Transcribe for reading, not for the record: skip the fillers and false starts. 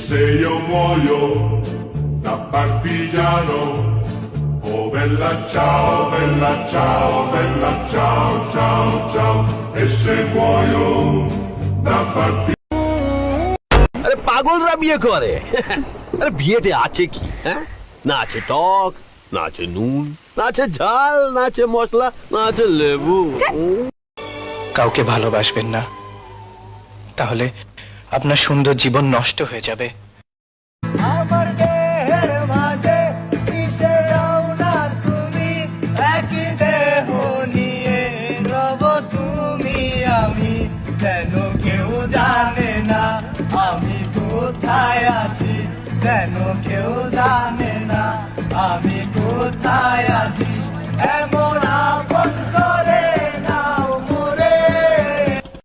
Se io muoio da partigiano, oh bella ciao, bella ciao, bella ciao, ciao, ciao. E se muoio da partigiano। আরে পাগলরা বিয়ে করে। আরে বিয়েতে আছে কি? হ্যাঁ, না আছে টক, না আছে নুন, না আছে ঝাল, না আছে মশলা, না আছে লেবু। কাউকে ভালোবাসবেন না, তাহলে আপনার সুন্দর জীবন নষ্ট হয়ে যাবে। আমার দেহের মাঝে মিশে যাও না তুমি, একই দেহ নিয়ে রব তুমি আমি, যেন কেউ জানে না আমি কোথায় আছি, যেন কেউ জানে না আমি কোথায় আছি। এমন